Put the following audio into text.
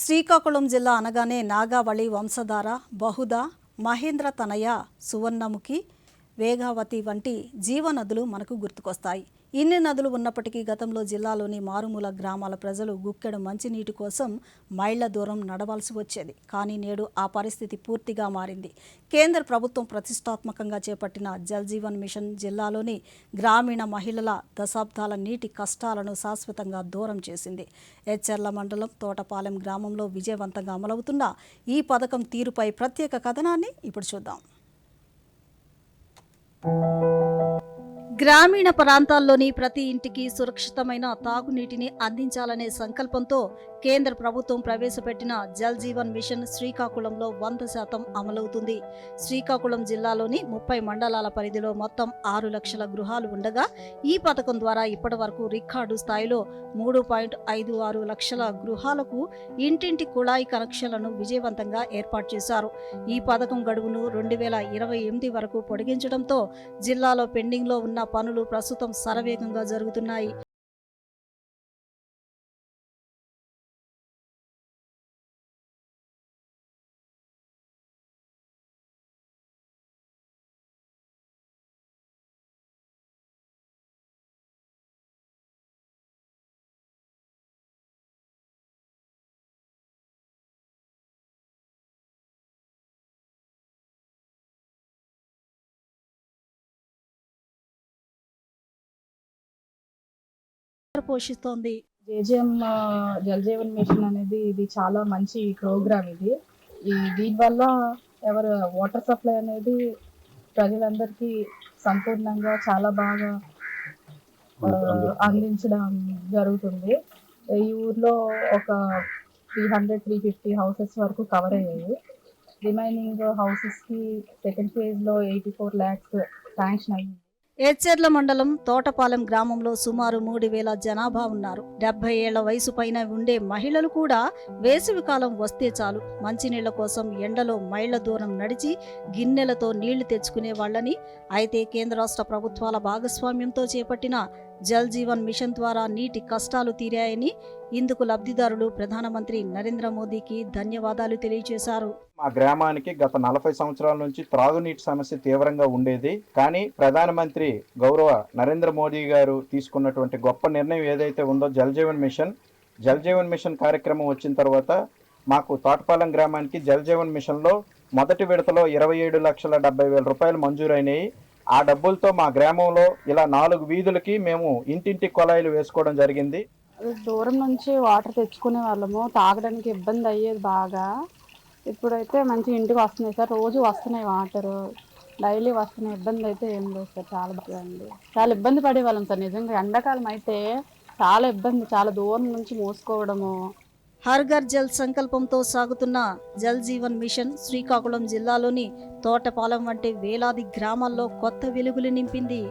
శ్రీకాకుళం జిల్లా అనగానే నాగావళి వంశధార, బహుదా, మహేంద్ర తనయ, సువర్ణముఖి, వేగావతి వంటి జీవనదులు మనకు గుర్తుకొస్తాయి. ఇన్ని నదులు ఉన్నప్పటికీ గతంలో జిల్లాలోని మారుమూల గ్రామాల ప్రజలు గుక్కెడు మంచినీటి కోసం మైళ్ల దూరం నడవాల్సి వచ్చేది. కానీ నేడు ఆ పరిస్థితి పూర్తిగా మారింది. కేంద్ర ప్రభుత్వం ప్రతిష్టాత్మకంగా చేపట్టిన జల్ జీవన్ మిషన్ జిల్లాలోని గ్రామీణ మహిళల దశాబ్దాల నీటి కష్టాలను శాశ్వతంగా దూరం చేసింది. ఎచ్చెర్ల మండలం తోటపాలెం గ్రామంలో విజయవంతంగా అమలవుతున్న ఈ పథకం తీరుపై ప్రత్యేక కథనాన్ని ఇప్పుడు చూద్దాం. గ్రామీణ ప్రాంతాల్లోని ప్రతి ఇంటికి సురక్షితమైన తాగునీటిని అందించాలనే సంకల్పంతో కేంద్ర ప్రభుత్వం ప్రవేశపెట్టిన జల్ జీవన్ మిషన్ శ్రీకాకుళంలో 100% అమలవుతుంది. శ్రీకాకుళం జిల్లాలోని 30 మండలాల పరిధిలో మొత్తం 6 లక్షల గృహాలు ఉండగా ఈ పథకం ద్వారా ఇప్పటి వరకు రికార్డు స్థాయిలో 3.56 లక్షల గృహాలకు ఇంటింటి కుళాయి కనెక్షన్లను విజయవంతంగా ఏర్పాటు చేశారు. ఈ పథకం గడువును 2028 వరకు పొడిగించడంతో జిల్లాలో పెండింగ్లో ఉన్న పనులు ప్రస్తుతం శరవేగంగా జరుగుతున్నాయి. పోషిస్తోంది. జేజేఎం జల్ జీవన్ మిషన్ అనేది ఇది చాలా మంచి ప్రోగ్రామ్. దీనివల్ల ఎవరు వాటర్ సప్లై అనేది ప్రజలందరికీ సంపూర్ణంగా చాలా బాగా అందించడం జరుగుతుంది. ఈ ఊర్లో ఒక 300-350 హౌసెస్ వరకు కవర్ అయ్యాయి. రిమైనింగ్ హౌసెస్కి సెకండ్ ఫేజ్లో 84 lakhs శాంక్షన్ అయ్యింది. ఎచ్చెర్ల మండలం తోటపాలెం గ్రామంలో సుమారు 3,000 జనాభా ఉన్నారు. 70 ఏళ్ల వయసు పైన ఉండే మహిళలు కూడా వేసవికాలం వస్తే చాలు మంచినీళ్ల కోసం ఎండలో మైళ్ల దూరం నడిచి గిన్నెలతో నీళ్లు తెచ్చుకునే వాళ్ళని. అయితే కేంద్ర రాష్ట్ర ప్రభుత్వాల భాగస్వామ్యంతో చేపట్టిన జల్ జీవన్ మిషన్ ద్వారా నీటి కష్టాలు తీరాయని, ఇందుకు లబ్ధిదారులు ప్రధానమంత్రి నరేంద్ర మోదీకి ధన్యవాదాలు తెలియజేశారు. మా గ్రామానికి గత 40 సంవత్సరాల నుంచి త్రాగునీటి సమస్య తీవ్రంగా ఉండేది. కానీ ప్రధానమంత్రి గౌరవ నరేంద్ర మోదీ గారు తీసుకున్నటువంటి గొప్ప నిర్ణయం ఏదైతే ఉందో జల్ జీవన్ మిషన్ కార్యక్రమం వచ్చిన తర్వాత మాకు తోటపాలెం గ్రామానికి జల్ జీవన్ మిషన్లో మొదటి విడతలో 27,70,000 రూపాయలు మంజూరైనాయి. ఆ డబ్బులతో మా గ్రామంలో ఇలా 4 వీధులకి మేము ఇంటింటి కొలాయిలు వేసుకోవడం జరిగింది. దూరం నుంచి వాటర్ తెచ్చుకునే వాళ్ళము, తాగడానికి ఇబ్బంది అయ్యేది బాగా. ఇప్పుడైతే మంచి ఇంటికి వస్తున్నాయి సార్, రోజు వస్తున్నాయి వాటర్, డైలీ వస్తున్నాయి. ఇబ్బంది అయితే ఏం లేదు సార్, చాలా బాగా అండి. చాలా ఇబ్బంది పడేవాళ్ళం సార్ నిజంగా. ఎండాకాలం అయితే చాలా ఇబ్బంది, చాలా దూరం నుంచి మోసుకోవడము. హర్ ఘర్ జల్ సంకల్పంతో సాగుతున్న జల్ జీవన్ మిషన్ శ్రీకాకుళం జిల్లాలోని తోటపాలెం వంటి వేలాది గ్రామాల్లో కొత్త వెలుగులు నింపింది.